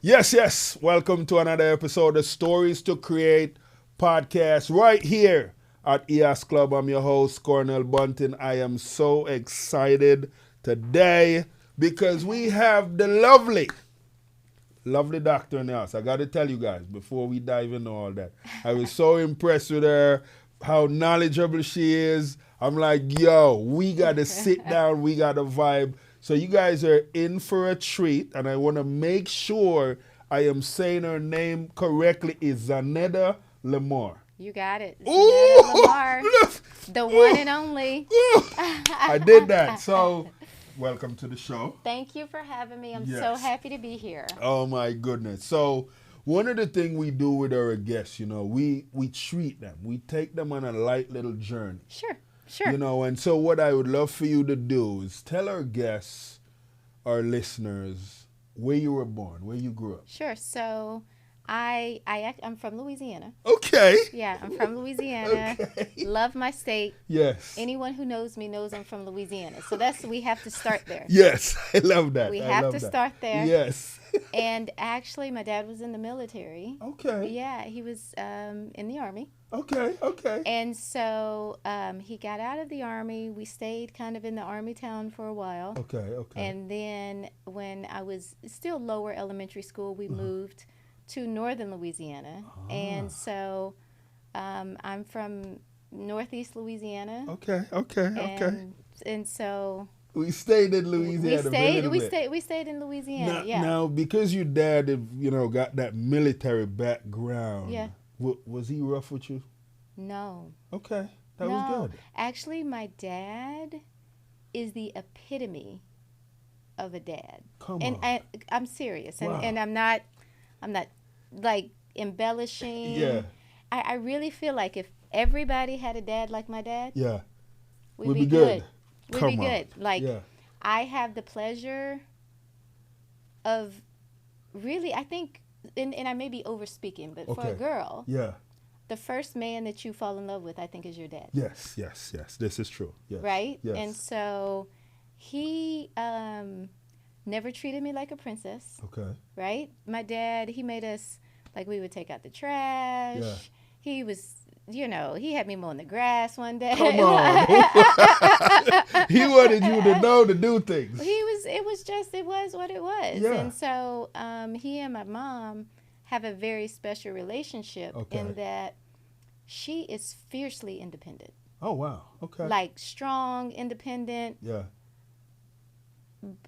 Yes, yes. Welcome to another episode of Stories to Create podcast right here at EHAS Club. I'm your host, Cornell Bunting. I am so excited today because we have the lovely doctor in the house. I got to tell you guys before we dive into all that. I was so impressed with her, how knowledgeable she is. I'm like, yo, we got to sit down, we got to vibe. So you guys are in for a treat, and I want to make sure I am saying her name correctly. Is Zanetta Lamar. You got it. Ooh, Zanetta Lamar, the one and only. I did that. So, welcome to the show. Thank you for having me. I'm so Yes. happy to be here. Oh my goodness. So, one of the things we do with our guests, we treat them. We take them on a light little journey. Sure, sure. And so what I would love for you to do is tell our guests, our listeners, where you were born, where you grew up. Sure. So I'm from Louisiana. Okay. Yeah, I'm from Louisiana. Okay. Love my state. Yes. Anyone who knows me knows I'm from Louisiana. So we have to start there. Yes. I love that. We I have love to that. start there. Yes. And actually, my dad was in the military. Okay. Yeah, he was in the Army. Okay. Okay. And so he got out of the Army. We stayed kind of in the Army town for a while. Okay. Okay. And then when I was still lower elementary school, we moved to northern Louisiana. And so I'm from northeast Louisiana. Okay. Okay. Okay. And so We stayed in Louisiana. we stayed in Louisiana. Now, Yeah. now, because your dad, got that military background. Yeah. Was he rough with you? No. Okay, that No. was good. Actually, my dad is the epitome of a dad. Come And on. I'm serious. Wow. And I'm not like embellishing. Yeah. I really feel like if everybody had a dad like my dad, Yeah. we'd be good. We'd Come be on. good. Like Yeah. I have the pleasure of really, I think, and I may be over speaking, but for Okay. a girl, Yeah. the first man that you fall in love with, I think, is your dad. Yes. Yes. Yes. This is true. Yes. Right? Yes. And so he never treated me like a princess. Okay. Right? My dad, he made us, like, we would take out the trash. Yeah. He was, he had me mowing the grass one day. Come on. He wanted you to know to do things. It was what it was. Yeah. And so he and my mom have a very special relationship in that she is fiercely independent. Oh wow. Okay. Like strong, independent. Yeah.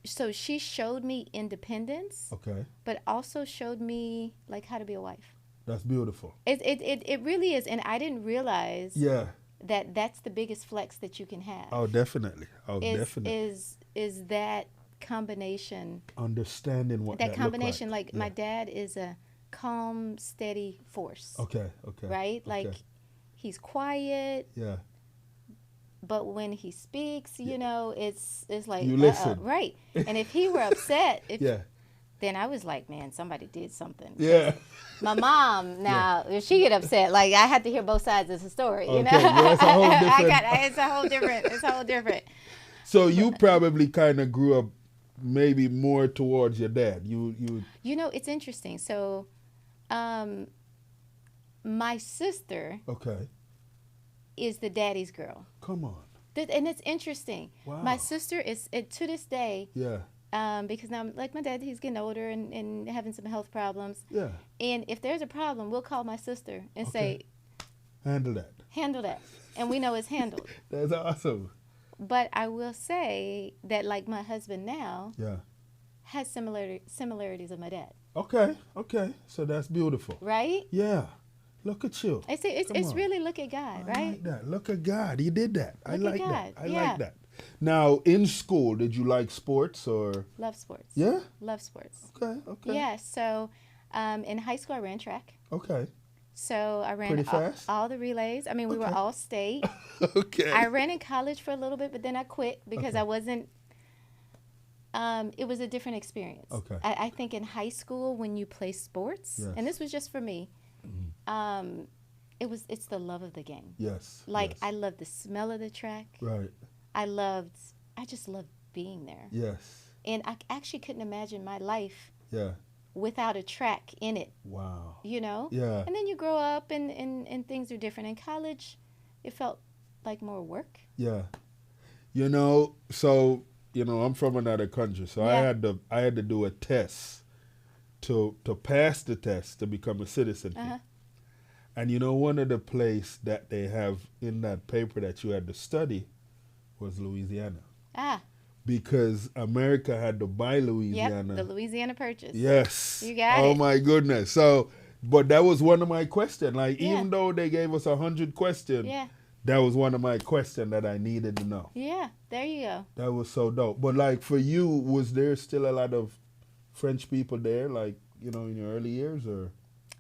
So she showed me independence, Okay. but also showed me like how to be a wife. That's beautiful. It really is, and I didn't realize Yeah. that that's the biggest flex that you can have. Oh, definitely. Oh, is, definitely. Is that combination? Understanding what That combination, looked like my dad is a calm, steady force. Okay. Okay. Right? Like Okay. he's quiet, Yeah. but when he speaks, it's like You listen. right. And if he were upset, Yeah. then I was like, man, somebody did something. Yeah. My mom, now, if she get upset, like I had to hear both sides of the story, you know. Okay, yeah, it's a whole different- It's a whole different. So you probably kind of grew up maybe more towards your dad. You. It's interesting. So, my sister Okay. is the daddy's girl. Come on. And it's interesting. Wow. My sister is, to this day, Yeah. because now, like my dad, he's getting older and having some health problems. Yeah. And if there's a problem, we'll call my sister and say, Handle that. handle that. And we know it's handled. That's awesome. But I will say that, like, my husband now Yeah. has similarities of my dad. Okay. Okay. So that's beautiful. Right? Yeah. Look at you. Come It's on. really look at God, I right? like that. Look at God. He did that. I Look at like that. God. I Yeah. like that. Now, in school, did you like sports or? Love sports. Yeah. Love sports. Okay. Okay. Yeah. So, in high school, I ran track. Okay. So I ran Pretty fast? all the relays. I mean, we were Okay. all state. Okay. I ran in college for a little bit, but then I quit because Okay. I wasn't. It was a different experience. Okay. I think in high school when you play sports, Yes. and this was just for me, it's the love of the game. Yes. Like yes. I loved the smell of the track. Right. I just loved being there. Yes. And I actually couldn't imagine my life Yeah. without a track in it, Wow. you know? Yeah. And then you grow up and things are different. In college, it felt like more work. Yeah. You know, so, you know, I'm from another country, so Yeah. I had to do a test to pass the test to become a citizen here. Uh-huh. And you know, one of the place that they have in that paper that you had to study was Louisiana. Ah, Because America had to buy yep, Louisiana. the Louisiana Purchase. Yes. You got Oh it. my goodness. So, but that was one of my questions. Like, Yeah. even though they gave us 100 questions, Yeah. that was one of my questions that I needed to know. Yeah, there you go. That was so dope. But like for you, was there still a lot of French people there, like, you know, in your early years, or?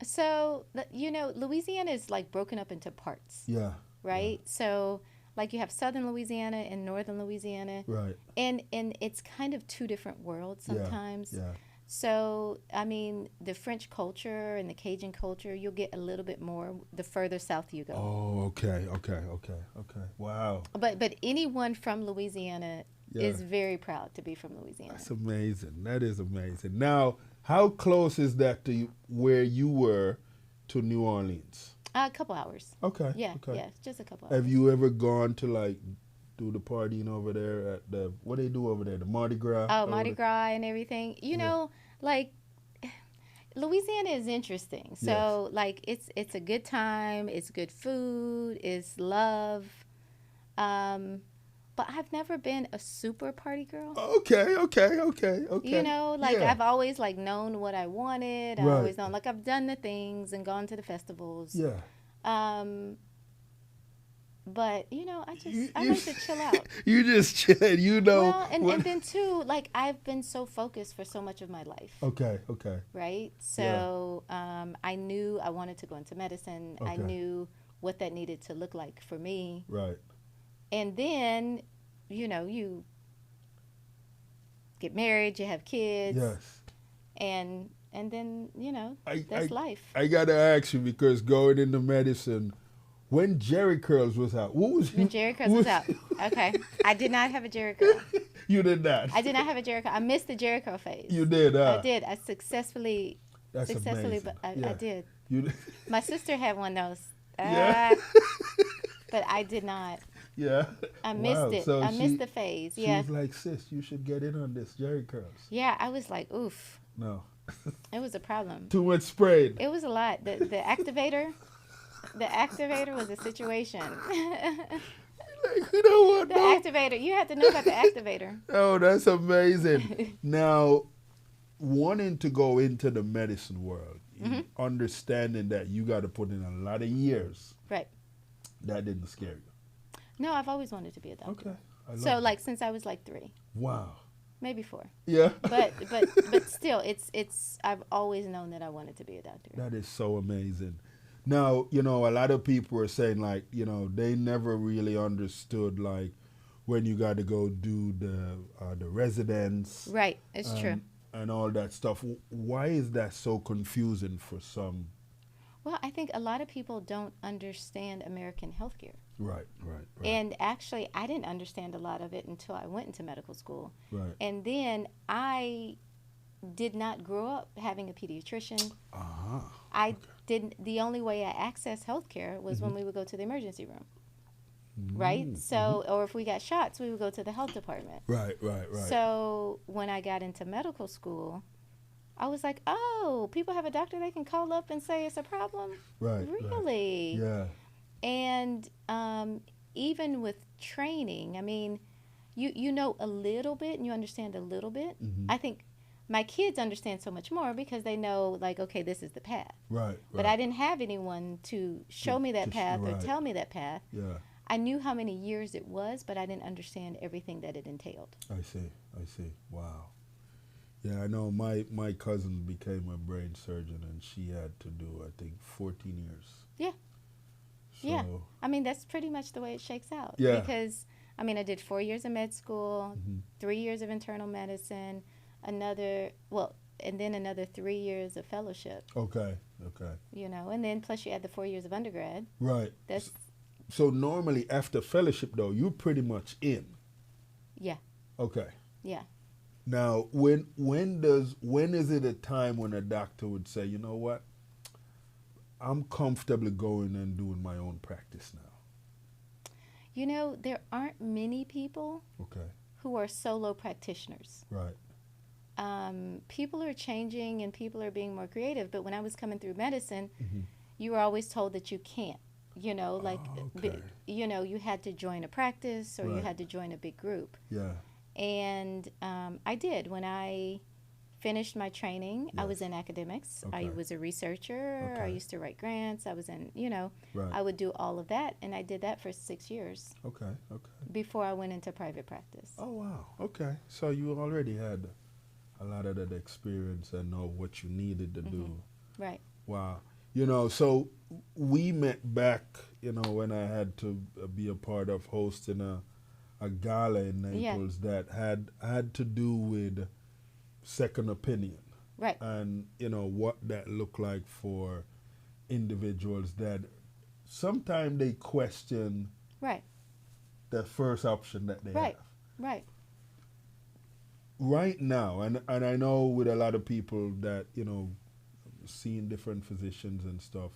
So, you know, Louisiana is like broken up into parts, Yeah. right? So, like you have southern Louisiana and northern Louisiana, Right. and it's kind of two different worlds sometimes. Yeah. So, I mean, the French culture and the Cajun culture, you'll get a little bit more the further south you go. Oh, okay. Wow. But anyone from Louisiana Yeah. is very proud to be from Louisiana. That's amazing. That is amazing. Now, how close is that to where you were to New Orleans? A couple hours. Okay. Yeah, Okay. yeah, just a couple hours. Have you ever gone to like do the partying over there at the, what they do over there, the Mardi Gras? Oh, Mardi Gras and everything. You Yeah. know, like Louisiana is interesting. So like it's a good time, it's good food, it's love. But I've never been a super party girl. Okay. You know, like Yeah. I've always like known what I wanted. I Right. always known like I've done the things and gone to the festivals. Yeah. But you know, I You like to chill out. You just chilling, you know. Well, and then too, like I've been so focused for so much of my life. Okay. Right? So I knew I wanted to go into medicine. I Okay. knew what that needed to look like for me. Right. And then, you know, you get married, you have kids, Yes. and then, you know, that's life. I gotta ask you, because going into medicine, when Jerry Curls was out, what was When Jerry Curls was out. Okay. I did not have a Jerry Curl. You did not. I did not have a Jerry Curl. I missed the Jerry Curl phase. You did. I did. I successfully, That's amazing. but I Yeah. did. You. My sister had one of those. Yeah. But I did not. Yeah. I missed it. So I missed the phase. She was like, sis, you should get in on this Jerry Curls. Yeah, I was like, oof. No. It was a problem. Too much sprayed. It was a lot. The activator was a situation. Like, you know what? The No. activator. You have to know about the activator. Oh, that's amazing. Now, wanting to go into the medicine world, understanding that you got to put in a lot of years, Right. that didn't scare you. No, I've always wanted to be a doctor. Okay. I love So that. like since I was like 3, Wow. maybe 4. Yeah. But still, it's I've always known that I wanted to be a doctor. That is so amazing. Now, you know, a lot of people are saying, like, you know, they never really understood, like, when you got to go do the residence. Right. It's true. And all that stuff. Why is that so confusing for some? Well, I think a lot of people don't understand American healthcare. Right. And actually, I didn't understand a lot of it until I went into medical school. Right. And then I did not grow up having a pediatrician. I didn't. The only way I accessed healthcare was when we would go to the emergency room. Right? So, or if we got shots, we would go to the health department. Right. So when I got into medical school, I was like, oh, people have a doctor they can call up and say it's a problem? Right. Really? Yeah. And even with training, I mean, you know a little bit and you understand a little bit. I think my kids understand so much more because they know, like, okay, this is the path. Right. But I didn't have anyone to show me that path or tell me that path. Yeah. I knew how many years it was, but I didn't understand everything that it entailed. I see. Wow. Yeah, I know my cousin became a brain surgeon and she had to do, I think, 14 years. Yeah. So, Yeah. I mean, that's pretty much the way it shakes out. Yeah. Because, I mean, I did 4 years of med school, 3 years of internal medicine, and then another 3 years of fellowship. Okay. You know, and then plus you add the 4 years of undergrad. Right. That's, So normally after fellowship, though, you're pretty much in. yeah. Okay. Yeah. Now, when is it a time when a doctor would say, you know what, I'm comfortably going and doing my own practice now? You know, there aren't many people Okay. who are solo practitioners. Right. People are changing and people are being more creative, but when I was coming through medicine, Mm-hmm. you were always told that you can't. You know, like, Okay. you know, you had to join a practice or you Right. had to join a big group. Yeah. And I did. When I finished my training, I was Yes. in academics. Okay. I was a researcher. I Okay. used to write grants. I was in, you know, Right. I would do all of that. And I did that for 6 years Okay. Okay. before I went into private practice. Oh wow. Okay. So you already had a lot of that experience and know what you needed to do. Right. Wow. You know, so we met back, you know, when I had to be a part of hosting a gala in Yeah. Naples that had to do with second opinion Right. and, you know, what that looked like for individuals that sometimes they question Right. the first option that they Right. have. Right. Right now, and I know with a lot of people that, you know, seeing different physicians and stuff,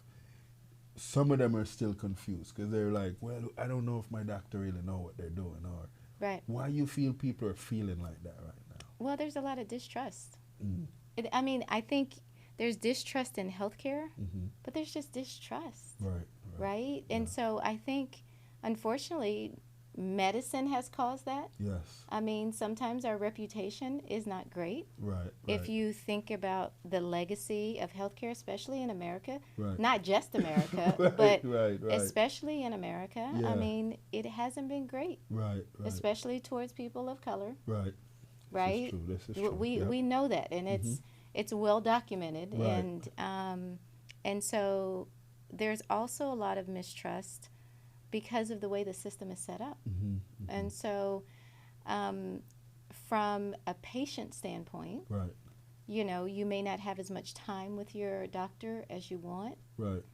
some of them are still confused because they're like, well, I don't know if my doctor really know what they're doing, or Right. why you feel people are feeling like that right now. Well, there's a lot of distrust. Mm. I mean, I think there's distrust in healthcare, Mm-hmm. but there's just distrust, Right. right? And Yeah. so I think, unfortunately, medicine has caused that. Yes. I mean, sometimes our reputation is not great. Right. If you think about the legacy of healthcare, especially in America, Right. not just America, right. but Right. especially in America, Yeah. I mean, it hasn't been great, Right. Right. especially towards people of color, Right. right? This is true. We know that, and it's well documented, Right. and so there's also a lot of mistrust because of the way the system is set up. Mm-hmm. And so, from a patient standpoint, Right. you know, you may not have as much time with your doctor as you want. Right.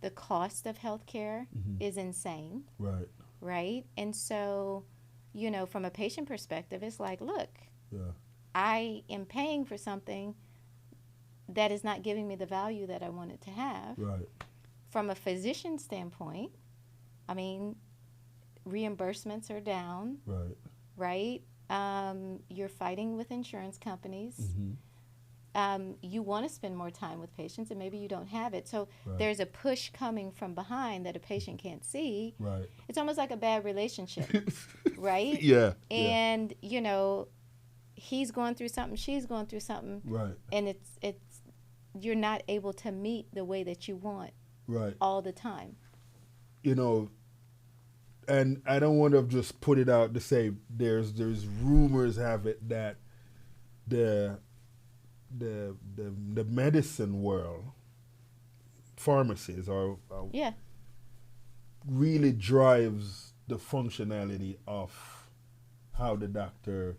The cost of healthcare Mm-hmm. is insane, Right. right? And so, you know, from a patient perspective, it's like, look, Yeah. I am paying for something that is not giving me the value that I want it to have. Right. From a physician standpoint, I mean, reimbursements are down, Right. right? You're fighting with insurance companies. Mm-hmm. You want to spend more time with patients, and maybe you don't have it. So Right. there's a push coming from behind that a patient can't see. Right. It's almost like a bad relationship, right? Yeah. And, you know, he's going through something, she's going through something, Right. and it's you're not able to meet the way that you want Right. all the time. You know, and I don't want to just put it out to say there's rumors have it that the medicine world, pharmacies are Yeah. really drives the functionality of how the doctor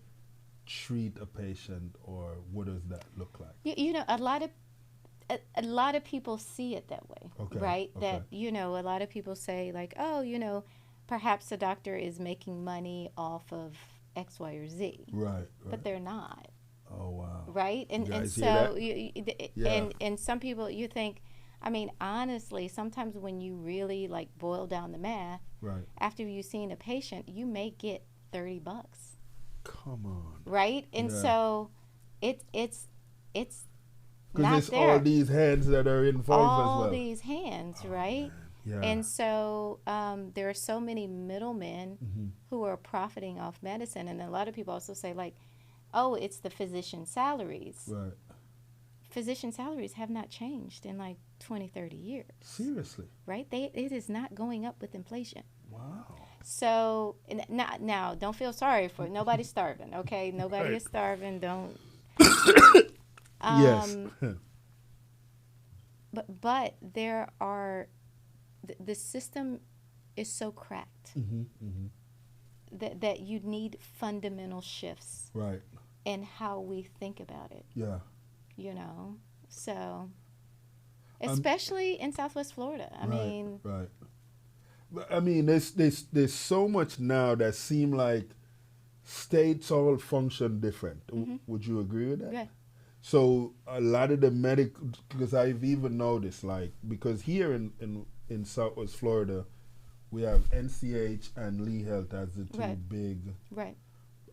treat a patient, or what does that look like? You know, a lot of people see it that way, Okay, right? okay. That, you know, a lot of people say like, oh, you know, perhaps the doctor is making money off of X, Y, or Z, Right. but they're not, Oh wow. right? And You and guys hear so that? Yeah. and some people, you think, I mean, honestly, sometimes when you really like boil down the math, Right. after you've seen a patient, you may get $30, Come on. right? And Yeah. so it's Because not it's there. all these hands that are involved as All well. these hands, right? Yeah. And so there are so many middlemen Mm-hmm. who are profiting off medicine. And a lot of people also say, like, oh, it's the physician salaries. Right. Physician salaries have not changed in like 20, 30 years. Seriously. Right? It is not going up with inflation. Wow. So now don't feel sorry for it. Nobody's starving, okay? Nobody Right. is starving. Don't. Yes. But there are, the system is so cracked Mm-hmm. Mm-hmm. that you need fundamental shifts Right. in how we think about it, Yeah. you know? So, especially in Southwest Florida. I mean, Right. But I mean, there's so much now that seem like states all function different. Would you agree with that? Yeah. So a lot of the because I've even noticed, like, because here in Southwest Florida, we have NCH and Lee Health as the two big. Right.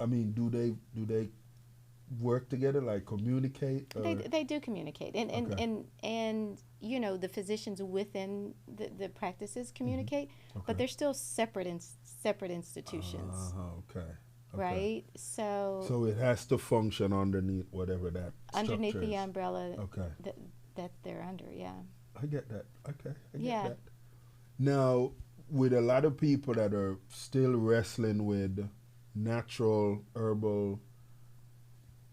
I mean, do they work together, like communicate? They do communicate, and you know, the physicians within the practices communicate, but they're still separate institutions. Okay. Right. So it has to function underneath whatever that underneath structure the is. umbrella. Okay. That they're under. Yeah. I get that. Okay. I get Yeah. that. Now, with a lot of people that are still wrestling with natural herbal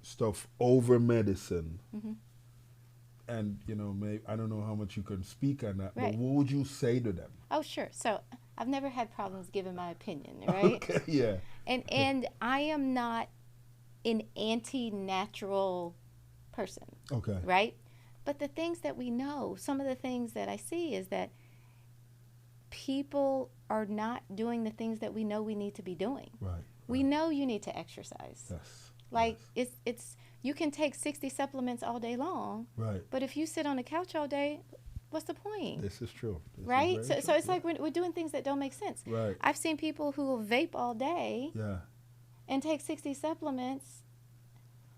stuff over medicine, and you know, maybe I don't know how much you can speak on that, but what would you say to them? Oh, sure. So I've never had problems giving my opinion, right? Okay, yeah. And I am not an anti-natural person. Okay. Right? But the things that we know, some of the things that I see is that people are not doing the things that we know we need to be doing. Right. We know you need to exercise. Yes. Like it's you can take 60 supplements all day long. Right. But if you sit on the couch all day, what's the point? This is true. Right? So it's like we're doing things that don't make sense. Right. I've seen people who will vape all day and take 60 supplements,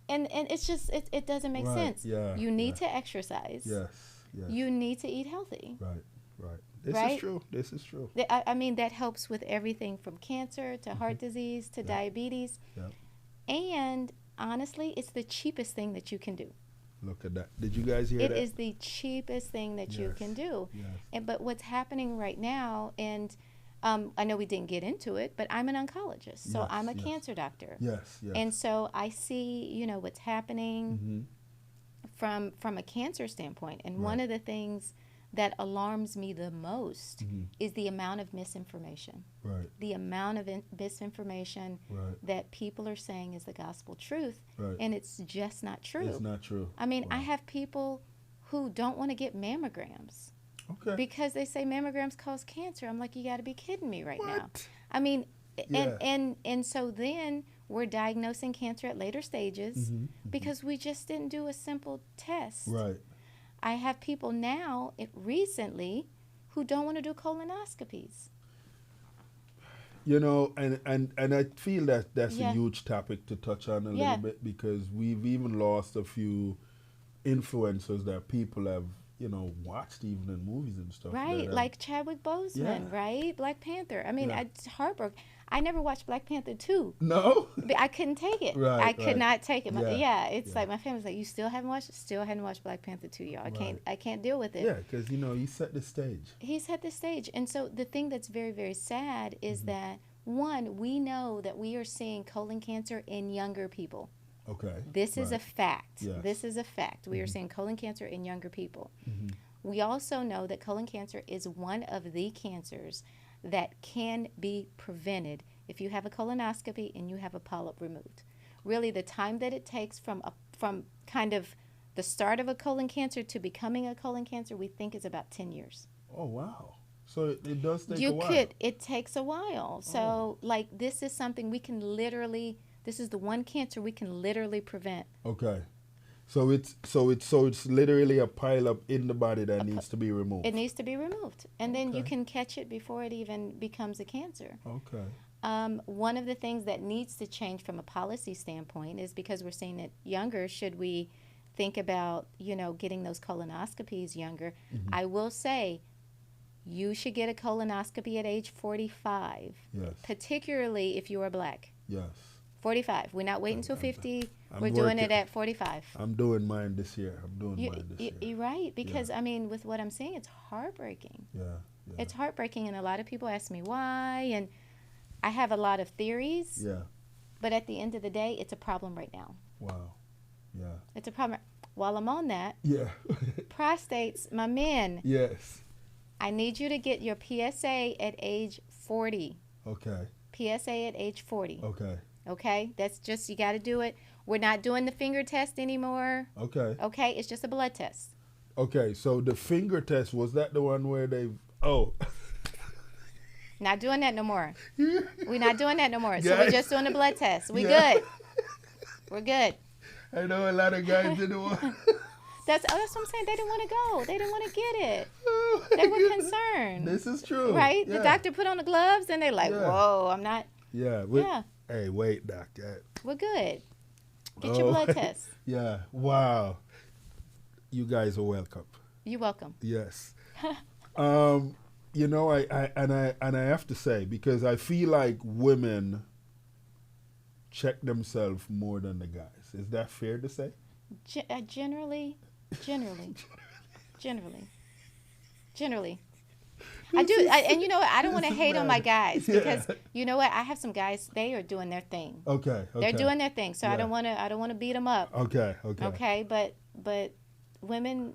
and it's just, it doesn't make sense. Yeah. You need to exercise. Yes. Yes. You need to eat healthy. Right. Right. This is true. I mean, that helps with everything from cancer to heart disease to diabetes. Yep. And honestly, it's the cheapest thing that you can do. Look at that. Did you guys hear that? It is the cheapest thing that you can do. Yes. But what's happening right now, and I know we didn't get into it, but I'm an oncologist, so I'm a cancer doctor. Yes, yes. And so I see, you know, what's happening from a cancer standpoint. And one of the things that alarms me the most is the amount of misinformation. Right. The amount of misinformation that people are saying is the gospel truth, and it's just not true. It's not true. I mean, I have people who don't want to get mammograms because they say mammograms cause cancer. I'm like, you got to be kidding me right now. I mean, and so then we're diagnosing cancer at later stages because we just didn't do a simple test. Right. I have people now, recently, who don't want to do colonoscopies. You know, and I feel that that's a huge topic to touch on a little bit, because we've even lost a few influencers that people have, you know, watched even in movies and stuff. Right, like Chadwick Boseman, right? Black Panther. I mean, it's heartbroken. I never watched Black Panther 2. No? I couldn't take it. I could not take it. It's like my family's like, you still haven't watched it? Still hadn't watched Black Panther 2, y'all. I can't deal with it. Yeah, because, you know, he set the stage. He set the stage. And so the thing that's very, very sad is that, one, we know that we are seeing colon cancer in younger people. Okay. This is a fact. Yes. This is a fact. We are seeing colon cancer in younger people. We also know that colon cancer is one of the cancers that can be prevented if you have a colonoscopy and you have a polyp removed. Really, the time that it takes from kind of the start of a colon cancer to becoming a colon cancer, we think is about 10 years. Oh, wow. So it does take a while. It takes a while. So, like, this is something we can literally, this is the one cancer we can literally prevent. Okay. So it's literally a pileup in the body that needs to be removed. It needs to be removed, and then you can catch it before it even becomes a cancer. Okay. One of the things that needs to change from a policy standpoint is, because we're seeing it younger, should we think about, you know, getting those colonoscopies younger? I will say you should get a colonoscopy at age 45, particularly if you are black. Yes. 45. We're not waiting until 50. We're doing it at 45. I'm doing mine this year. You're right, because I mean, with what I'm saying, it's heartbreaking. Yeah. It's heartbreaking, and a lot of people ask me why, and I have a lot of theories. Yeah. But at the end of the day, it's a problem right now. Wow. Yeah. It's a problem. While I'm on that, prostates, my men. Yes. I need you to get your PSA at age 40. Okay. PSA at age 40. Okay. Okay? That's just, you got to do it. We're not doing the finger test anymore. Okay. Okay? It's just a blood test. Okay, so the finger test, was that the one where they... Oh. Not doing that no more. We're not doing that no more. So Guys. we're just doing the blood test. We Yeah. good. We're good. I know a lot of guys didn't want. That's what I'm saying. They didn't want to go. They didn't want to get it. Oh, my They were goodness. concerned. This is true. Right? Yeah. The doctor put on the gloves and they're like, Yeah. whoa, I'm not. Yeah. Yeah. Hey, wait, doctor. We're good. Get your blood test. Yeah. Wow. You guys are welcome. You're welcome. Yes. You know, I have to say, because I feel like women check themselves more than the guys. Is that fair to say? Generally. I do, and you know what? I don't want to hate on my guys because you know what? I have some guys. They are doing their thing. Okay. They're doing their thing, so Yeah. I don't want to beat them up. Okay. Okay, but women.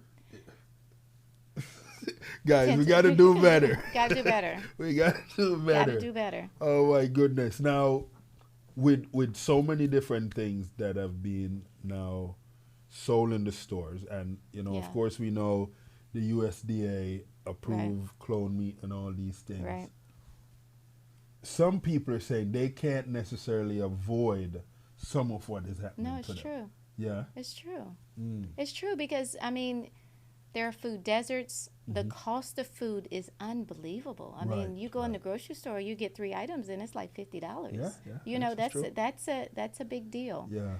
Guys, we got to do better. Gotta do better. We got to do better. Gotta do better. Oh my goodness! Now, with so many different things that have been now sold in the stores, and you know, Yeah. of course, we know the USDA approved clone meat and all these things. Right. Some people are saying they can't necessarily avoid some of what is happening. No, it's to them. true. Yeah. It's true. Mm. It's true because I mean, there are food deserts. The cost of food is unbelievable. I mean, Right, you go in the right. grocery store, you get 3 items, and it's like $50. Yeah. You know, this is that's true. that's a big deal. Yeah.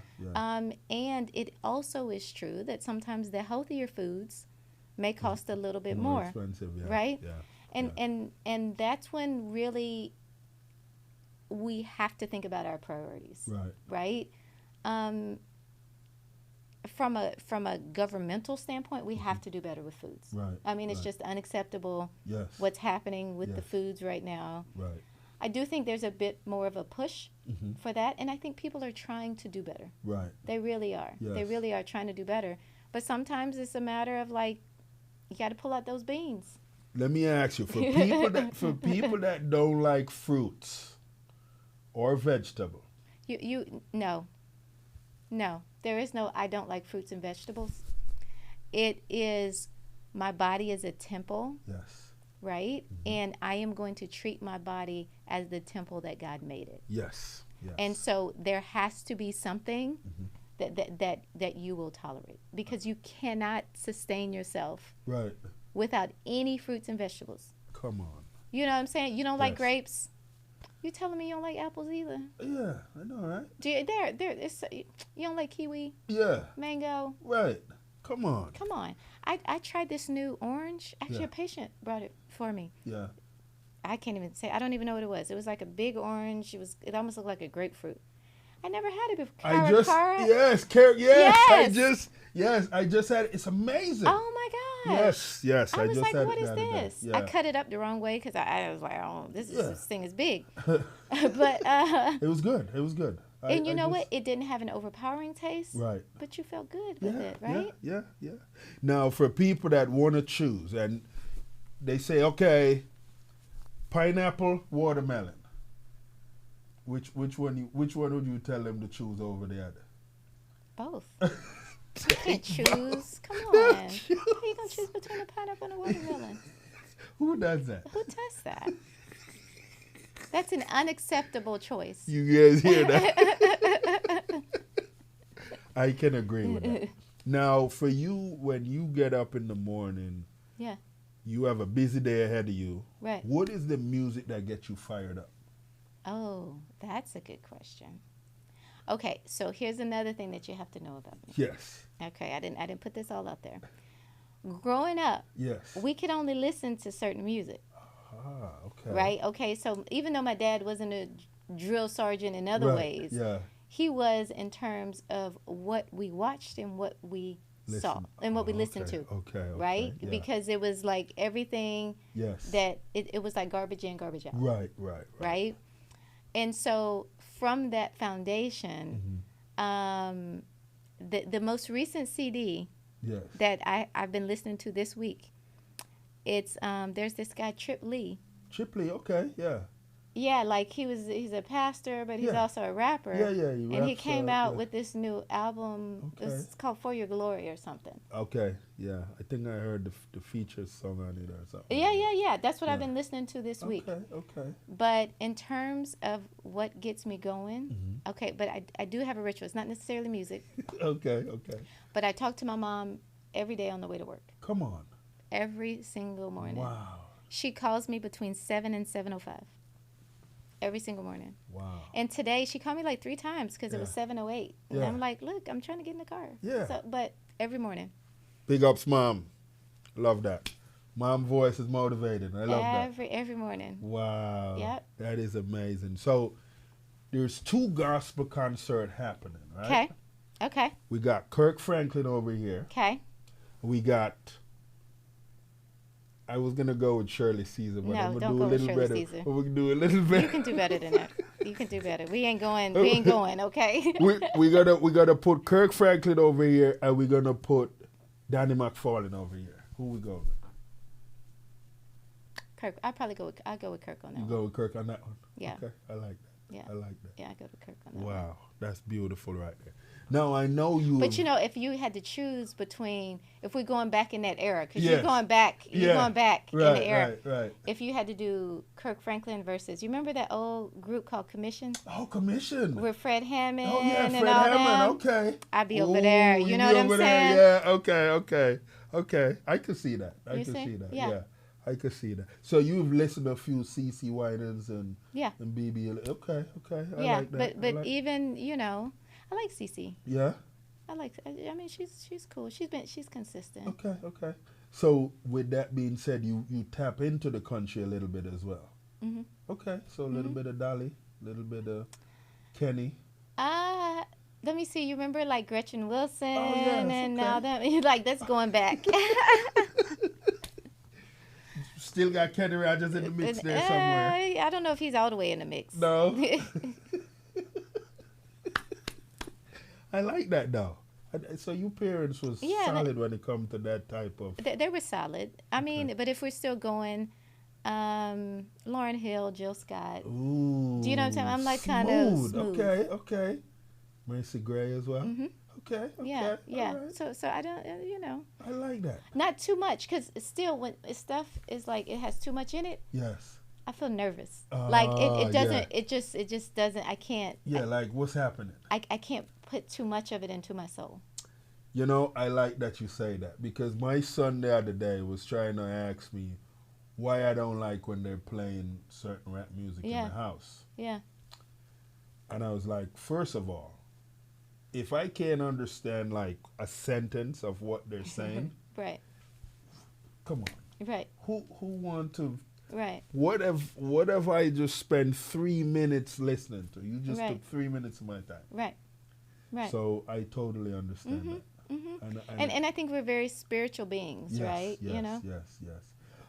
And it also is true that sometimes the healthier foods may cost a little bit more, expensive. Yeah. right? Yeah. And that's when really we have to think about our priorities, Right. right? From a governmental standpoint, we have to do better with foods. Right. I mean, it's right. just unacceptable Yes. what's happening with the Yes. foods right now. Right. I do think there's a bit more of a push for that, and I think people are trying to do better. Right. They really are. Yes. They really are trying to do better. But sometimes it's a matter of like, you got to pull out those beans. Let me ask you, for people that don't like fruits or vegetable. No, there is no I don't like fruits and vegetables. It is, my body is a temple, Yes. right? And I am going to treat my body as the temple that God made it. Yes. Yes. And so there has to be something that you will tolerate, because you cannot sustain yourself right. without any fruits and vegetables. Come on. You know what I'm saying? You don't like Yes. grapes. You telling me you don't like apples either? Yeah, I know, right? You don't like kiwi, Yeah. mango? Right. Come on. Come on. I tried this new orange. Actually, Yeah. a patient brought it for me. Yeah. I can't even say. I don't even know what it was. It was like a big orange. It almost looked like a grapefruit. I never had it before. I just had it. It's amazing. Oh my gosh. Yes. I was just like, had what it is the other day. this? Yeah. I cut it up the wrong way because I was like, oh, this thing is big. But It was good. It was good. and you know what? It didn't have an overpowering taste. Right. But you felt good with it, right? Yeah. Now, for people that want to choose, and they say, okay, pineapple, watermelon. Which one would you tell them to choose over the other? Both. You can't choose. Come on. How you gonna choose between a pineapple and a watermelon? Who does that? Who does that? That's an unacceptable choice. You guys hear that? I can agree with that. Now, for you, when you get up in the morning, Yeah. you have a busy day ahead of you. Right. What is the music that gets you fired up? Oh, that's a good question. Okay, so here's another thing that you have to know about me. Yes. Okay, I didn't put this all out there. Growing up, Yes. we could only listen to certain music. Okay. Right? Okay, so even though my dad wasn't a drill sergeant in other ways, Yeah. he was in terms of what we watched and what we saw and what we listened to. Okay. Right? Yeah. Because it was like everything Yes. that it was like garbage in, garbage out. Right? And so from that foundation, the most recent CD Yes. that I've been listening to this week, it's there's this guy Trip Lee. Chipley, okay, yeah. Yeah, like he's a pastor, but he's Yeah. also a rapper. Yeah, yeah. And he raps, came out yeah. with this new album. Okay. It's called For Your Glory or something. Okay, yeah. I think I heard the feature song on it or something. Yeah, like yeah, yeah. That's what I've Yeah. been listening to this week. Okay, okay. But in terms of what gets me going, Mm-hmm. okay, but I do have a ritual. It's not necessarily music, Okay, okay. but I talk to my mom every day on the way to work. Come on. Every single morning. Wow. She calls me between 7 and 7:05. Every single morning. Wow. And today she called me like 3 times because it was 7:08. And Yeah. I'm like, look, I'm trying to get in the car. Yeah. So, but every morning. Big ups, Mom. Love that. Mom voice is motivated. I love that. Every morning. Wow. Yep. That is amazing. So there's 2 gospel concerts happening, right? Okay. Okay. We got Kirk Franklin over here. Okay. We got, I was going to go with Shirley Caesar, but No, I'm going to don't do go a with little Shirley better. Caesar. We're going to do a little better. You can do better than that. You can do better. We ain't going, okay? we gotta put Kirk Franklin over here, and we're gonna put Danny McFarlane over here. Who we go with? Kirk. I'll go with Kirk on that You one. go with Kirk on that one? Yeah. Okay, I like that. Yeah. I like that. Yeah, I go with Kirk on that one. Wow, that's beautiful right there. Now, I know you... But you know, if you had to choose between, if we're going back in that era, because Yes. you're going back in the era. Right. If you had to do Kirk Franklin versus, you remember that old group called Commission? Oh, Commission. With Fred Hammond Oh, yeah, and Fred all Hammond. them. Okay. I'd be over there. You know what I'm saying? Yeah, okay. I could see that. You see? Yeah. Yeah. I could see that. So you've listened to a few CC Winans and Yeah. and BB. Okay. I Yeah, like that. but even, you know, I like Cece. Yeah. I mean, she's cool. She's consistent. Okay. So with that being said, you tap into the country a little bit as well. Mhm. Okay. So a little bit of Dolly, a little bit of Kenny. Let me see. You remember like Gretchen Wilson yes, and okay. now that like that's going back. Still got Kenny Rogers in the mix there somewhere. I don't know if he's all the way in the mix. No. I like that though. So your parents was solid when it come to that type of... They were solid. I mean, but if we're still going, Lauryn Hill, Jill Scott. Ooh, do you know what I'm saying? I'm like kind of smooth. Okay. Mercy Gray as well. Mm-hmm. Okay. Yeah. Right. So I don't, you know. I like that. Not too much, because still when stuff is like it has too much in it. Yes. I feel nervous. Like it doesn't. Yeah. It just doesn't. I can't. Yeah, like what's happening? I can't put too much of it into my soul. You know, I like that you say that, because my son the other day was trying to ask me why I don't like when they're playing certain rap music in the house. Yeah. And I was like, first of all, if I can't understand like a sentence of what they're saying, right. Come on. Right. Who want to? Right. What if I just spend 3 minutes listening to you? Just took 3 minutes of my time. Right. Right. So I totally understand that. Mm-hmm. And I think we're very spiritual beings, right? Yes, you know? Yes.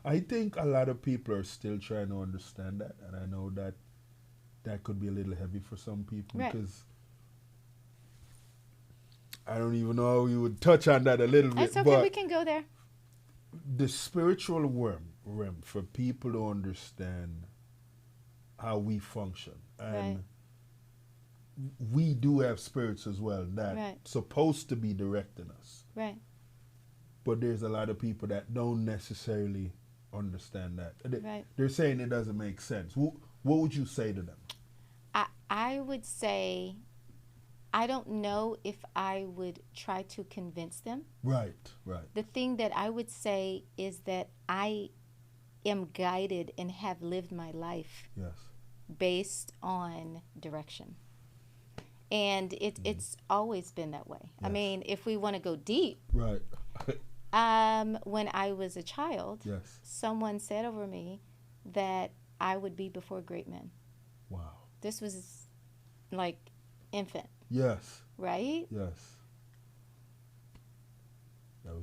I think a lot of people are still trying to understand that, and I know that that could be a little heavy for some people, because I don't even know how you would touch on that a little bit. It's okay, but we can go there. The spiritual realm for people to understand how we function, and we do have spirits as well that supposed to be directing us. Right. But there's a lot of people that don't necessarily understand that. They're saying it doesn't make sense. What would you say to them? I would say, I don't know if I would try to convince them. Right. The thing that I would say is that I am guided and have lived my life based on direction. And it's always been that way. Yes. I mean, if we want to go deep. Right. When I was a child, someone said over me that I would be before great men. Wow. This was like infant. Yes. Right? Yes.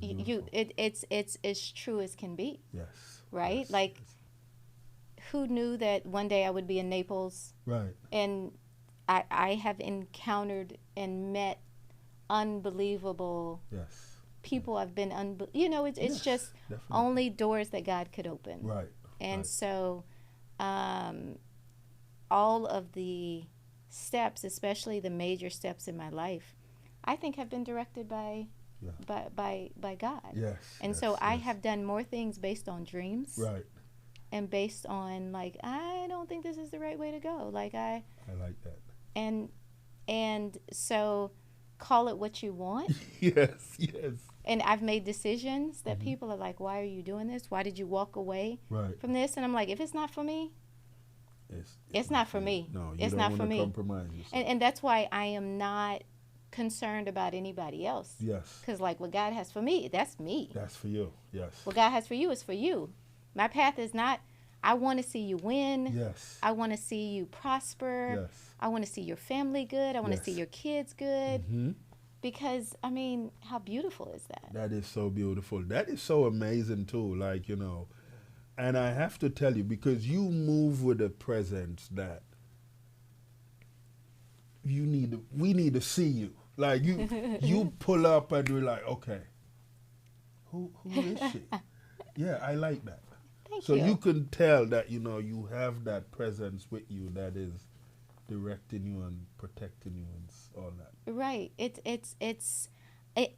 It's as true as can be. Yes. Right? Yes. Like, who knew that one day I would be in Naples? Right. And I have encountered and met unbelievable people. I've been, it's just definitely only doors that God could open. Right. And so, all of the steps, especially the major steps in my life, I think have been directed by God. Yes. And so I have done more things based on dreams. Right. And based on like, I don't think this is the right way to go. Like I like that. And so call it what you want. Yes. And I've made decisions that people are like, why are you doing this? Why did you walk away from this? And I'm like, if it's not for me, it's not for me. No, it's not for me. Compromise yourself. And that's why I am not concerned about anybody else. Yes. Because like what God has for me, that's me. That's for you. Yes. What God has for you is for you. My path is not, I want to see you win. Yes. I want to see you prosper. Yes. I want to see your family good. I want to see your kids good. Mm-hmm. Because, I mean, how beautiful is that? That is so beautiful. That is so amazing, too. Like, and I have to tell you, because you move with a presence that we need to see you. Like, you pull up and we're like, okay, who is she? Yeah, I like that. Thank you. So you can tell that, you have that presence with you that is directing you and protecting you and all that. Right.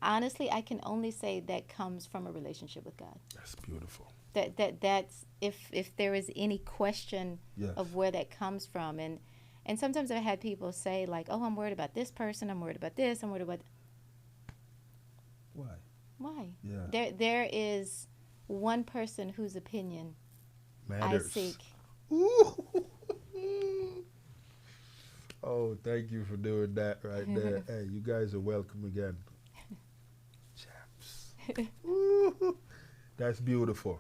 Honestly, I can only say that comes from a relationship with God. That's beautiful. That's if there is any question of where that comes from. And sometimes I've had people say like, oh, I'm worried about this person. I'm worried about this. I'm worried about. Why? Yeah. There is one person whose opinion matters. I seek. Oh, thank you for doing that right there. Hey, you guys are welcome again. Chaps. That's beautiful.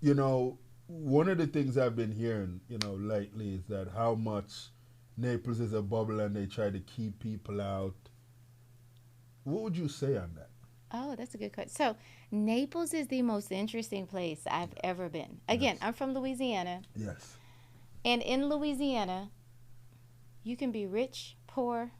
One of the things I've been hearing, lately is that how much Naples is a bubble and they try to keep people out. What would you say on that? Oh, that's a good question. So Naples is the most interesting place I've ever been. Again, I'm from Louisiana. Yes. And in Louisiana, you can be rich, poor,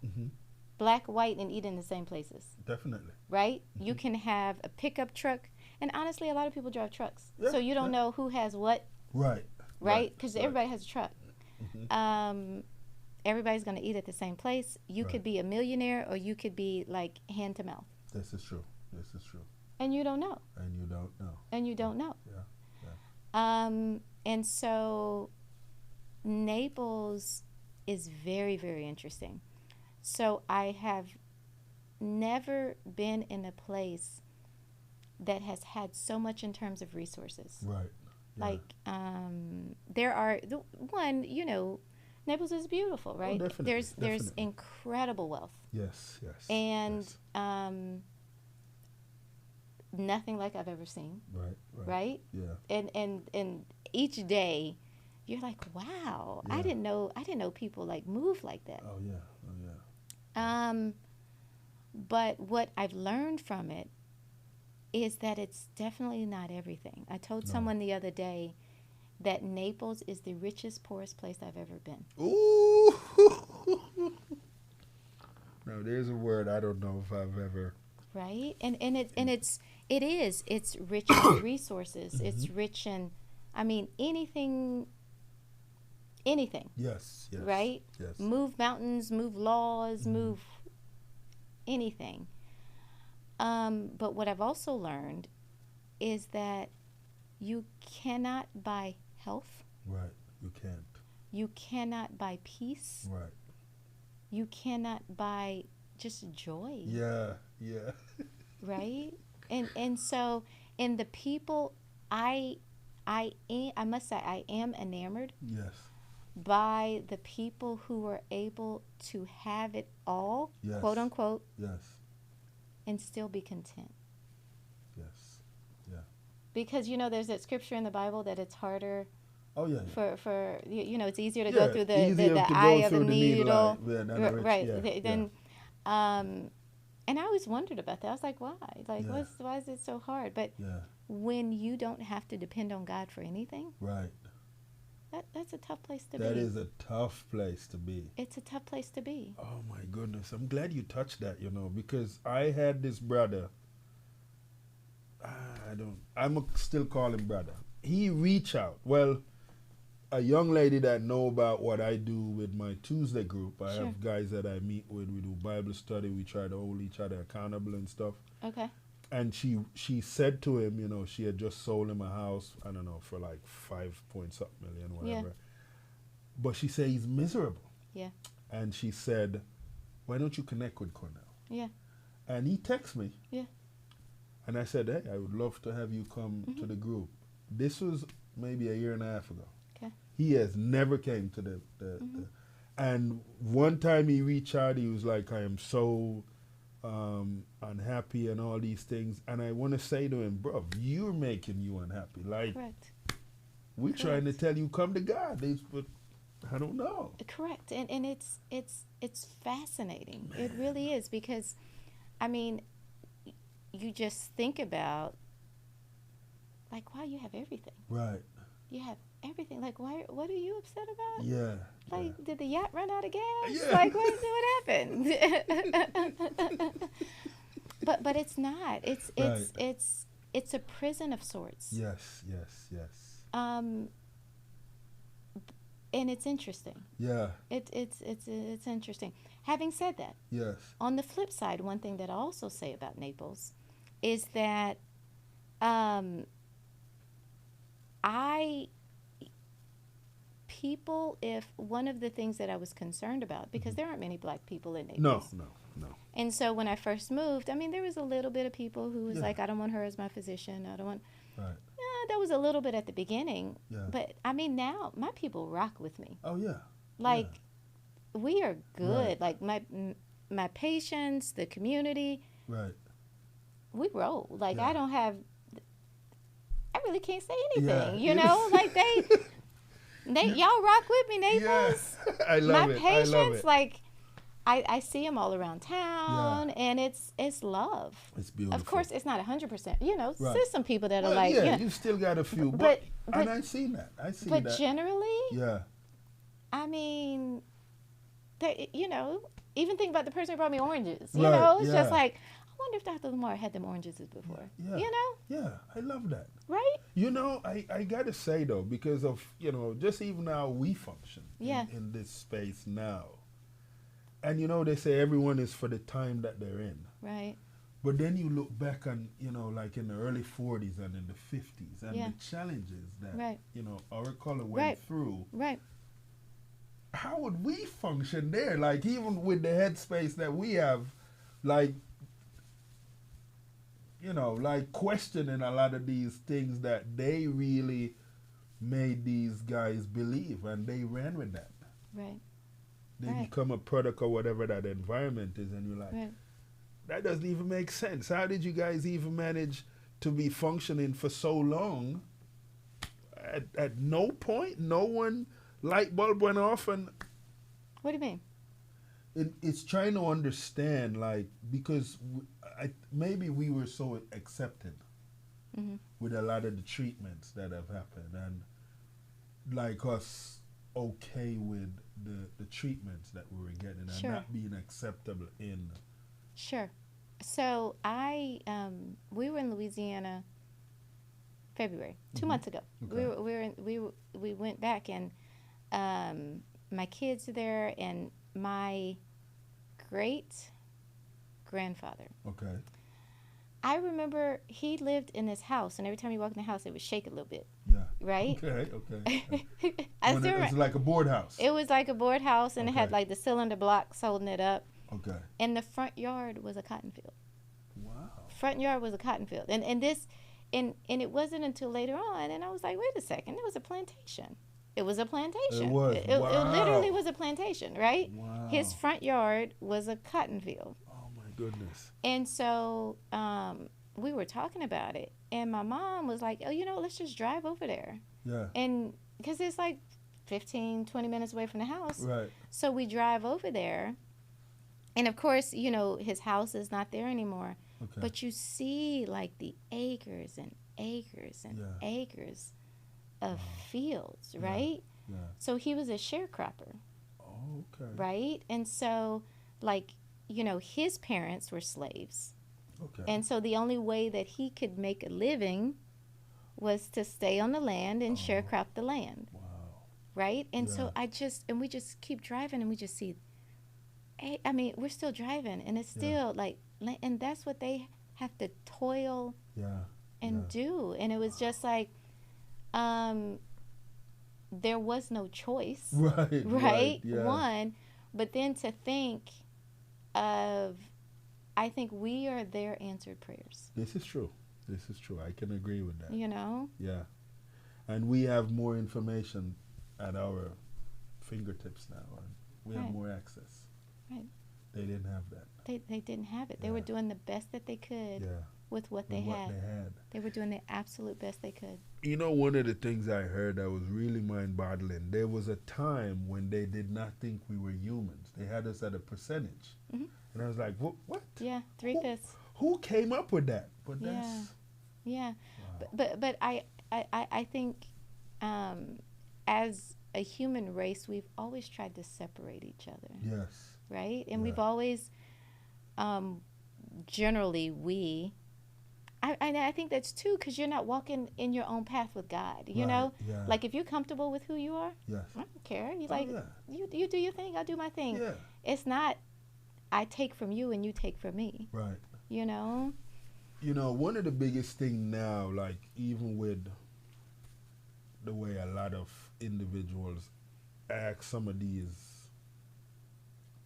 black, white, and eat in the same places. Definitely. Right? You can have a pickup truck. And honestly, a lot of people drive trucks. Yeah, so you don't know who has what. Right. Right? Because everybody has a truck. Everybody's going to eat at the same place. You could be a millionaire or you could be like hand to mouth. This is true. And you don't know. And you don't know. Yeah. And so Naples is very, very interesting. So I have never been in a place that has had so much in terms of resources. Right. Yeah. Like there are Naples is beautiful, right? Oh, definitely. There's incredible wealth. Yes. And nothing like I've ever seen. Right? Yeah. And each day you're like, wow, I didn't know people like move like that. Oh yeah. But what I've learned from it is that it's definitely not everything. I told someone the other day that Naples is the richest, poorest place I've ever been. Ooh. Now there's a word I don't know if I've ever. Right, and it's rich in resources. It's rich in, I mean, anything. Yes. Right. Yes. Move mountains, move laws, move anything. But what I've also learned is that you cannot buy health. Right. You can't. You cannot buy peace. Right. You cannot buy just joy. Yeah. Right? And so in the people I must say I am enamored. Yes. By the people who are able to have it all, quote unquote. Yes. And still be content. Yes. Yeah. Because there's that scripture in the Bible that it's harder. Oh yeah. For it's easier to go through the eye of the needle. Right. And I always wondered about that. I was like, why? Like, why is it so hard? But when you don't have to depend on God for anything, right? That's a tough place to be. That is a tough place to be. It's a tough place to be. Oh my goodness! I'm glad you touched that. Because I had this brother. I'm still call him brother. He reached out. Well, a young lady that know about what I do with my Tuesday group. I Sure. have guys that I meet with. We do Bible study. We try to hold each other accountable and stuff. Okay. And she said to him, you know, she had just sold him a house, I don't know, for like 5 point something million, whatever. But she said he's miserable. Yeah. And she said, why don't you connect with Cornell? Yeah. And he texted me. Yeah. And I said, hey, I would love to have you come to the group. This was maybe a year and a half ago. Okay. He has never came to the and one time he reached out, he was like, I am so unhappy and all these things. And I want to say to him, bro, you're making you unhappy. Like, Correct. we're trying to tell you, come to God. But I don't know. Correct. And it's fascinating. Man. It really is, because, I mean, you just think about, like, wow, you have everything. Right. You have everything. Like, why? What are you upset about? Yeah. Like, did the yacht run out of gas? Yeah. Like, what happened? but it's not. It's a prison of sorts. Yes. And it's interesting. Yeah. It's interesting. Having said that, yes. On the flip side, one thing that I also say about Naples is that if one of the things that I was concerned about, because there aren't many black people in Naples. No. And so when I first moved, I mean, there was a little bit of people who was like, I don't want her as my physician. I don't want. Right. Yeah, that was a little bit at the beginning. Yeah. But I mean, now my people rock with me. Oh yeah. Like, we are good. Right. Like my patients, the community. Right. We roll. Like, Yeah. I really can't say anything. Yeah. You know, like y'all rock with me, Naples. Yeah. I love it. My patients, I love it. like, I see them all around town, and it's love. It's beautiful. Of course, it's not 100%. You know, Right. there's some people that are Well, like, yeah, you know, you still got a few, but and I seen that. But that. generally, Yeah. I mean, you know, even think about the person who brought me oranges. You Right, know, it's yeah. just like, I wonder if Dr. Lamar had them oranges before. Yeah. You know? Yeah, I love that. Right? You know, I got to say, though, because of, you know, just even how we function in this space now. And, you know, they say everyone is for the time that they're in. Right. But then you look back on, you know, like in the early 40s and in the 50s and the challenges that, you know, our color went through. Right. How would we function there? Like, even with the headspace that we have, like, you know, like questioning a lot of these things that they really made these guys believe, and they ran with that. Right. They become a product of whatever that environment is, and you're like, that doesn't even make sense. How did you guys even manage to be functioning for so long? At no point, no one light bulb went off. And what do you mean? It's trying to understand, like, because maybe we were so accepted with a lot of the treatments that have happened, and like us okay with the treatments that we were getting, and not being acceptable in. Sure. So we were in Louisiana February, 2 months ago. Okay. We went back, and my kids are there, and my great grandfather. Okay. I remember he lived in this house, and every time he walked in the house, it would shake a little bit. Yeah. Right? Okay. It was like a board house. It was like a board house, and it had like the cylinder blocks holding it up. Okay. And the front yard was a cotton field. Wow. Front yard was a cotton field. And it wasn't until later on, and I was like, wait a second, it was a plantation. It was a plantation. It was. It literally was a plantation, right? Wow. His front yard was a cotton field. Oh, my goodness. And so we were talking about it, and my mom was like, oh, you know, let's just drive over there. Yeah. And because it's like 15, 20 minutes away from the house. Right. So we drive over there, and of course, you know, his house is not there anymore. Okay. But you see, like, the acres and acres and acres of fields, right? Yeah. So he was a sharecropper. Oh, okay. Right? And so, like, you know, his parents were slaves. Okay. And so the only way that he could make a living was to stay on the land and sharecrop the land. Wow. right? And so we just keep driving, and we just see, hey, I mean, we're still driving, and it's still like, and that's what they have to toil and do. And it was just like, there was no choice, right? One, but then to think of, I think we are their answered prayers. This is true. I can agree with that. You know? Yeah. And we have more information at our fingertips now, and we have more access. Right. They didn't have that. They didn't have it. They were doing the best that they could with what they had. They were doing the absolute best they could. You know, one of the things I heard that was really mind-boggling, there was a time when they did not think we were humans. They had us at a percentage. Mm-hmm. And I was like, what? Yeah, 3/5. Who came up with that? But that's... Yeah. Wow. But I think as a human race, we've always tried to separate each other. Yes. Right? And we've always, generally, I think that's too, because you're not walking in your own path with God. You know? Yeah. Like, if you're comfortable with who you are, I don't care. You're like, you do your thing, I'll do my thing. Yeah. It's not, I take from you and you take from me. Right. You know? You know, one of the biggest things now, like, even with the way a lot of individuals act, some of these,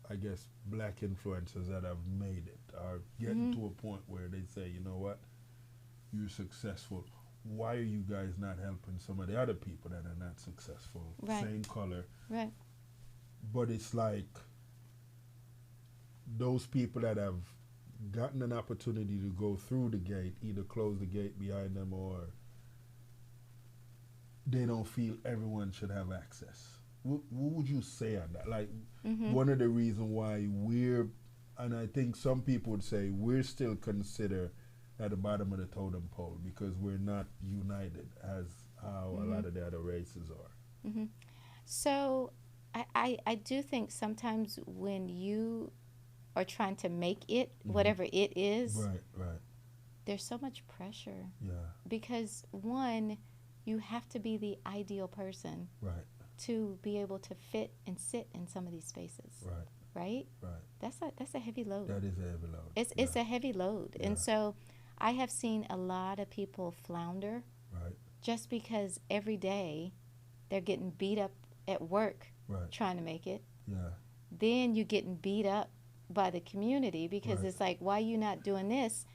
I guess, black influencers that have made it are getting to a point where they say, you know what, you're successful. Why are you guys not helping some of the other people that are not successful? Right. Same color. Right. But it's like those people that have gotten an opportunity to go through the gate, either close the gate behind them or they don't feel everyone should have access. What would you say on that? Like, one of the reasons why and I think some people would say we're still considered at the bottom of the totem pole because we're not united as how a lot of the other races are. Mm-hmm. So I do think sometimes when you are trying to make it, whatever it is, there's so much pressure. Yeah. Because one, you have to be the ideal person to be able to fit and sit in some of these spaces. Right? That's a heavy load. That is a heavy load. It's a heavy load. And so I have seen a lot of people flounder just because every day they're getting beat up at work trying to make it. Yeah. Then you're getting beat up by the community because it's like, why are you not doing this?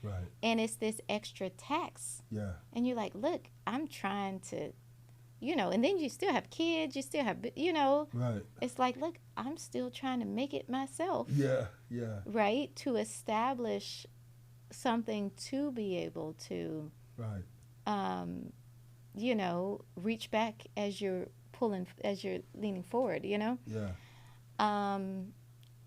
And it's this extra tax. Yeah. And you're like, look, I'm trying to, and then you still have kids, you still have, it's like, look, I'm still trying to make it myself. Yeah. Right? To establish something to be able to, reach back as you're leaning forward, Yeah.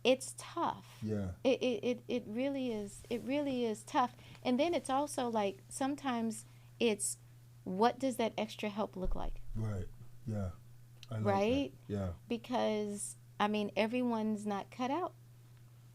It's tough. Yeah. It really is. It really is tough. And then it's also like sometimes it's, what does that extra help look like? Right. Yeah. I like that. Yeah. Because everyone's not cut out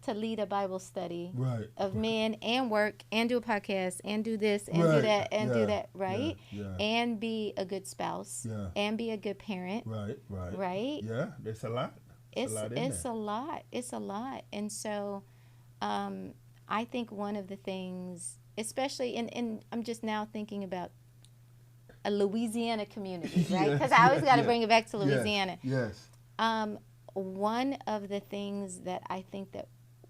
to lead a Bible study of men and work and do a podcast and do this and do that and do that, right? Yeah. And be a good spouse and be a good parent. Right. Yeah. There's a lot. It's a lot. And so I think one of the things, especially, and I'm just now thinking about a Louisiana community, right? Because I always got to bring it back to Louisiana. Yes. One of the things that I think that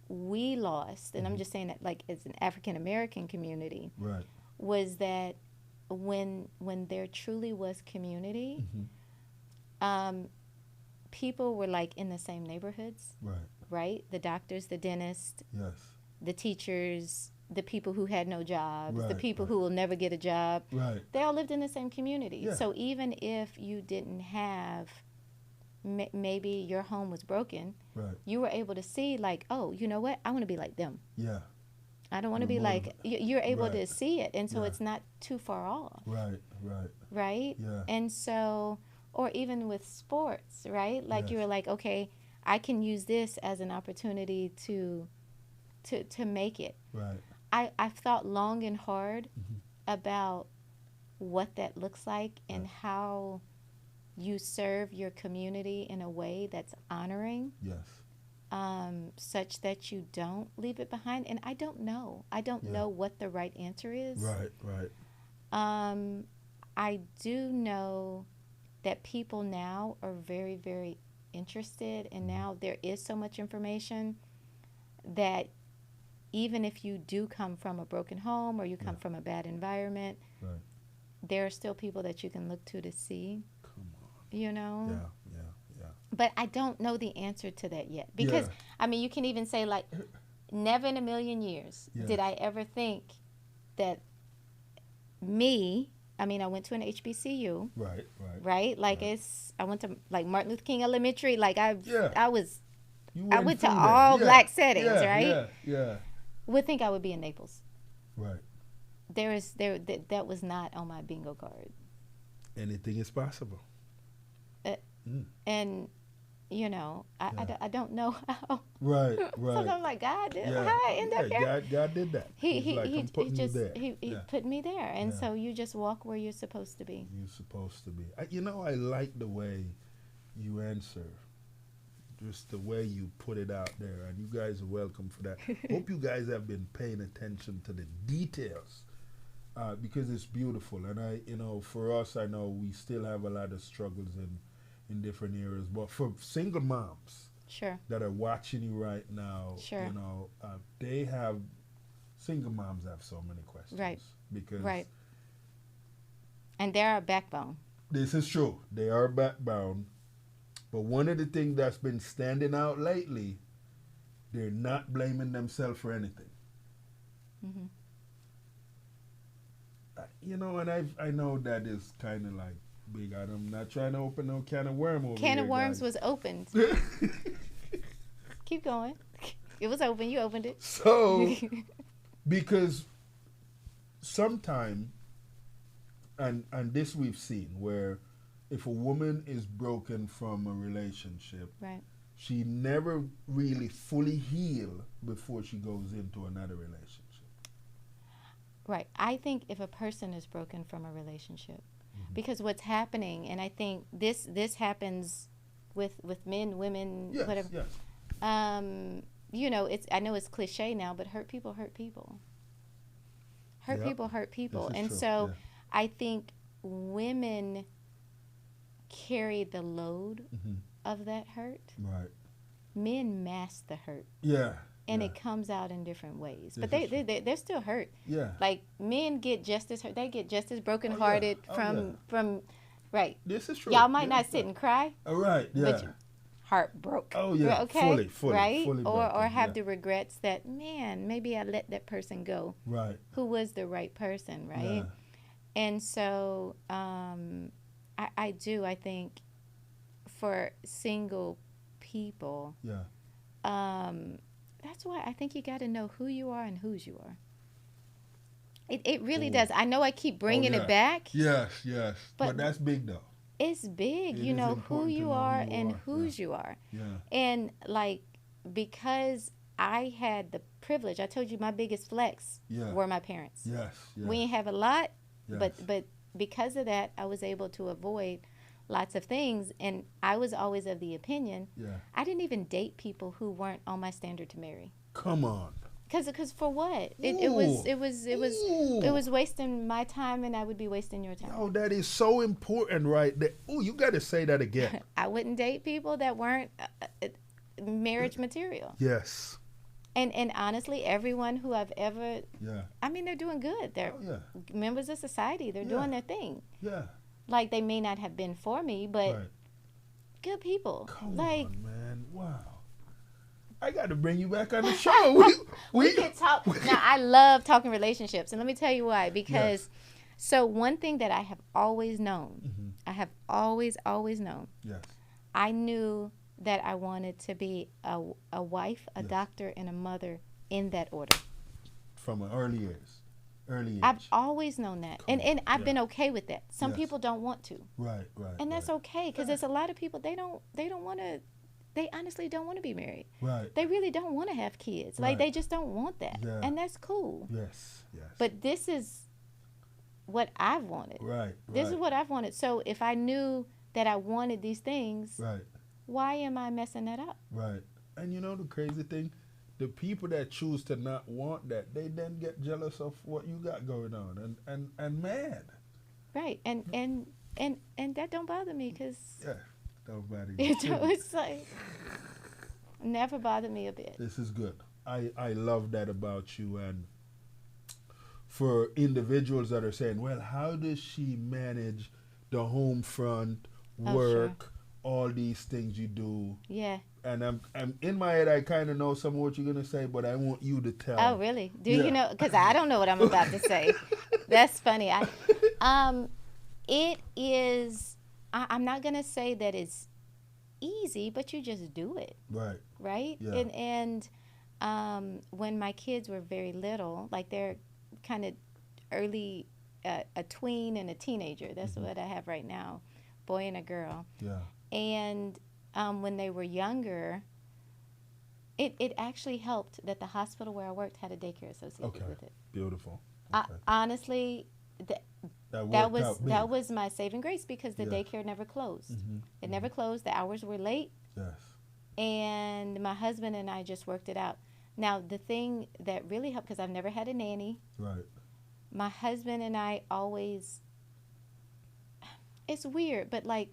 we lost, and I'm just saying that like as an African American community, was that when there truly was community, people were like in the same neighborhoods, right? The doctors, the dentists, the teachers, the people who had no jobs, the people who will never get a job, they all lived in the same community. Yeah. So even if you didn't have, maybe your home was broken, you were able to see like, oh, you know what? I want to be like them. Yeah. I don't want to be like, you're able to see it. And so it's not too far off. Right? Yeah. And so, or even with sports, right? Like you were like, okay, I can use this as an opportunity to make it. Right. I've thought long and hard about what that looks like and how you serve your community in a way that's honoring. Yes. Such that you don't leave it behind. And I don't know. I don't know what the right answer is. Right, right. I do know that people now are very, very interested, and now there is so much information that even if you do come from a broken home or you come from a bad environment, there are still people that you can look to see. Come on. You know? Yeah. But I don't know the answer to that yet. Because, I mean, you can even say, like, never in a million years did I ever think that I went to an HBCU. Right? Like, I went to, like, Martin Luther King Elementary. Like, I went to all black settings, right? Yeah. Would think I would be in Naples. Right. That was not on my bingo card. Anything is possible. And, you know, I don't know how. Right. So I'm like, God did how I end up here? God did that. He put me there. And so you just walk where you're supposed to be. You're supposed to be. I like the way you answer. Just the way you put it out there. And you guys are welcome for that. Hope you guys have been paying attention to the details. Because it's beautiful. And for us, I know we still have a lot of struggles in different areas. But for single moms that are watching you right now, single moms have so many questions. Right. Because and they're our backbone. This is true. They are backbone. But one of the things that's been standing out lately, they're not blaming themselves for anything. Mm-hmm. And I know that is kind of like big. I'm not trying to open no can of worm over Can here, of worms guys. was opened. Keep going. It was open. You opened it. So, because sometime, and this we've seen, where if a woman is broken from a relationship, she never really fully heals before she goes into another relationship. Right. I think if a person is broken from a relationship, because what's happening, and I think this happens with men, women, whatever. Yes. I know it's cliche now, but hurt people hurt people. People hurt people. And true. So I think women carry the load of that hurt. Right. Men mask the hurt. Yeah. And it comes out in different ways. But they're still hurt. Yeah. Like, men get just as hurt. They get just as brokenhearted from, right. This is true. Y'all might not sit and cry. All right, yeah. But your heart broke. Oh, yeah. Okay? Fully. Right? Fully Or have the regrets that, man, maybe I let that person go. Right. Who was the right person, right? Yeah. And so I think for single people, that's why I think you got to know who you are and whose you are. It really does. I know I keep bringing it back. Yes. But that's big, though. It's big. You know who you are and whose you are. Yeah. And, like, because I had the privilege, I told you my biggest flex were my parents. Yes. We didn't have a lot, but because of that, I was able to avoid lots of things. And I was always of the opinion, I didn't even date people who weren't on my standard to marry. Come on. Because for what? It was wasting my time, and I would be wasting your time. Oh, that is so important, right there. Oh, you got to say that again. I wouldn't date people that weren't marriage material. Yes. And honestly, everyone who I've ever, they're doing good. They're members of society. They're doing their thing. Yeah. Like, they may not have been for me, but good people. Come on, man. Wow. I got to bring you back on the show. we can talk. Now, I love talking relationships. And let me tell you why. Because, so one thing that I have always known, I have always known, I knew that I wanted to be a wife, a doctor, and a mother in that order. From an early age. I've always known that. And I've been okay with that. Some people don't want to. Right. And that's okay, because there's a lot of people, they honestly don't want to be married. Right. They really don't want to have kids. Like, they just don't want that. Yeah. And that's cool. Yes. But this is what I've wanted. Right. This is what I've wanted. So if I knew that I wanted these things, Right. why am I messing that up? Right. And you know the crazy thing? The people that choose to not want that, they then get jealous of what you got going on and mad. Right. And that don't bother me because Yeah. Don't matter. You it's like never bothered me a bit. This is good. I love that about you. And for individuals that are saying, well, how does she manage the home front, work, all these things you do? Yeah. And I'm in my head, I kind of know some of what you're going to say, but I want you to tell. Oh, really? Do you know? Because I don't know what I'm about to say. That's funny. It is, I'm not going to say that it's easy, but you just do it. Right. Right? Yeah. And when my kids were very little, like they're kind of early, a tween and a teenager. That's what I have right now, boy and a girl. Yeah. And when they were younger, it actually helped that the hospital where I worked had a daycare associated with it. Beautiful. Okay. Honestly, that was my saving grace because the daycare never closed. It never closed. The hours were late. Yes. And my husband and I just worked it out. Now, the thing that really helped, because I've never had a nanny. Right. My husband and I always, it's weird, but like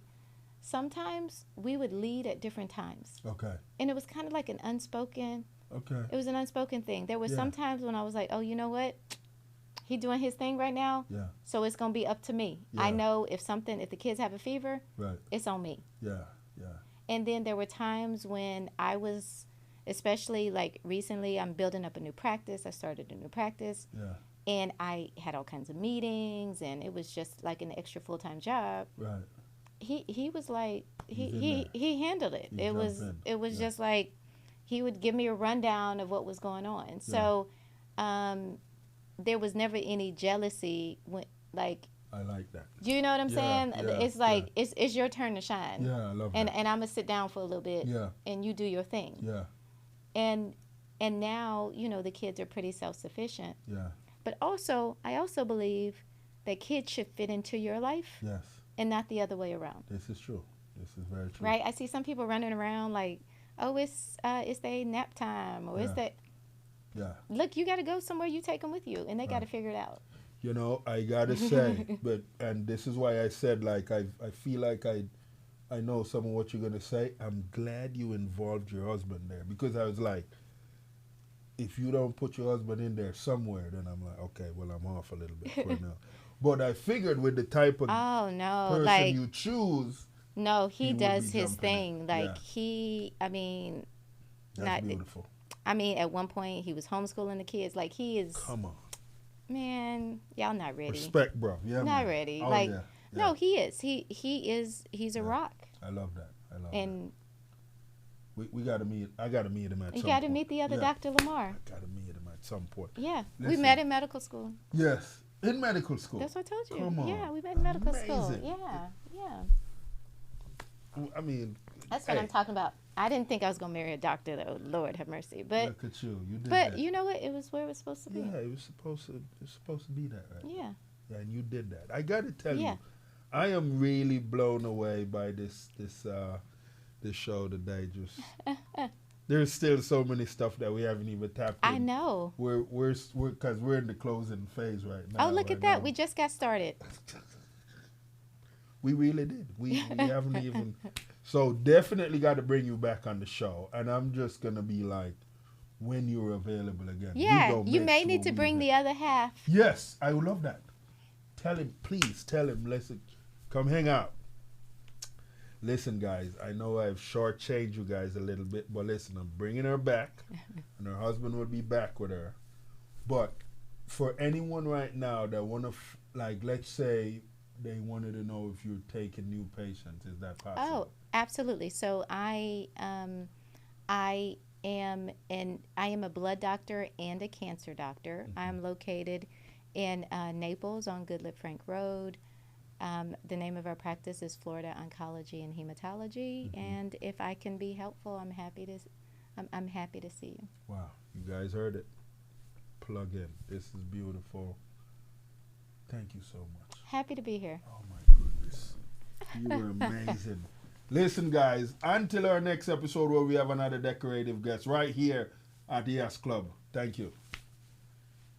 sometimes we would lead at different times. Okay. And it was kind of like an unspoken. Okay. It was an unspoken thing. There were some times when I was like, oh, you know what? He doing his thing right now. Yeah. So it's going to be up to me. Yeah. I know if the kids have a fever, right, it's on me. Yeah. Yeah. And then there were times when I was, especially like recently, I'm building up a new practice. I started a new practice. Yeah. And I had all kinds of meetings, and it was just like an extra full-time job. Right. He was like, he handled it. It was just like, he would give me a rundown of what was going on. So there was never any jealousy when, like, I like that. do you know what I'm saying? Yeah, it's like it's your turn to shine. Yeah, I love and that. And I'm gonna sit down for a little bit. Yeah. And you do your thing. Yeah. And now, you know, the kids are pretty self-sufficient. Yeah. But also, I also believe that kids should fit into your life. Yes. And not the other way around. This is true. This is very true. Right? I see some people running around like, oh, it's their nap time, or it's that. Yeah. Look, you got to go somewhere. You take them with you, and they got to figure it out. You know, I gotta say, and this is why I said, like, I feel like I know some of what you're gonna say. I'm glad you involved your husband there, because I was like, if you don't put your husband in there somewhere, then I'm like, okay, well, I'm off a little bit for now. But I figured with the type of person you choose. No, he does his thing. Like I mean, that's beautiful. I mean, at one point he was homeschooling the kids. Like he is. Come on. Man, y'all not ready. Respect, bro. Yeah, not ready. Oh, like, no, he is. He's a rock. I love that. And we gotta meet. I gotta meet him at some point. You gotta meet the other Dr. Lamar. I gotta meet him at some point. Yeah, Listen, we met in medical school. Yes, in medical school. That's what I told you. Come on. Yeah, we met in medical school. Yeah. I mean, that's what I'm talking about. I didn't think I was gonna marry a doctor, though. Lord have mercy. But look at you. You did but that. You know what? It was where it was supposed to be. Yeah, it was supposed to be that, right? Yeah. Yeah, and you did that. I gotta tell you, I am really blown away by this show today. Just there's still so many stuff that we haven't even tapped in. I know. We're because we're in the closing phase right now. Oh, look at that. We just got started. We really did. We haven't even. So definitely got to bring you back on the show, and I'm just gonna be like, when you're available again. Yeah, you may need to bring the other half. Yes, I would love that. Tell him, please tell him. Listen, come hang out. Listen, guys, I know I've shortchanged you guys a little bit, but listen, I'm bringing her back, and her husband will be back with her. But for anyone right now that want to, let's say they wanted to know if you're taking new patients, is that possible? Oh, absolutely. So I am a blood doctor and a cancer doctor. Mm-hmm. I'm located in Naples on Goodlip Frank Road. The name of our practice is Florida Oncology and Hematology, mm-hmm. and if I can be helpful, I'm happy to see you. Wow, you guys heard it. Plug in. This is beautiful. Thank you so much. Happy to be here. Oh my goodness. You were amazing. Listen, guys, until our next episode where we have another decorative guest right here at the EHAS Club. Thank you.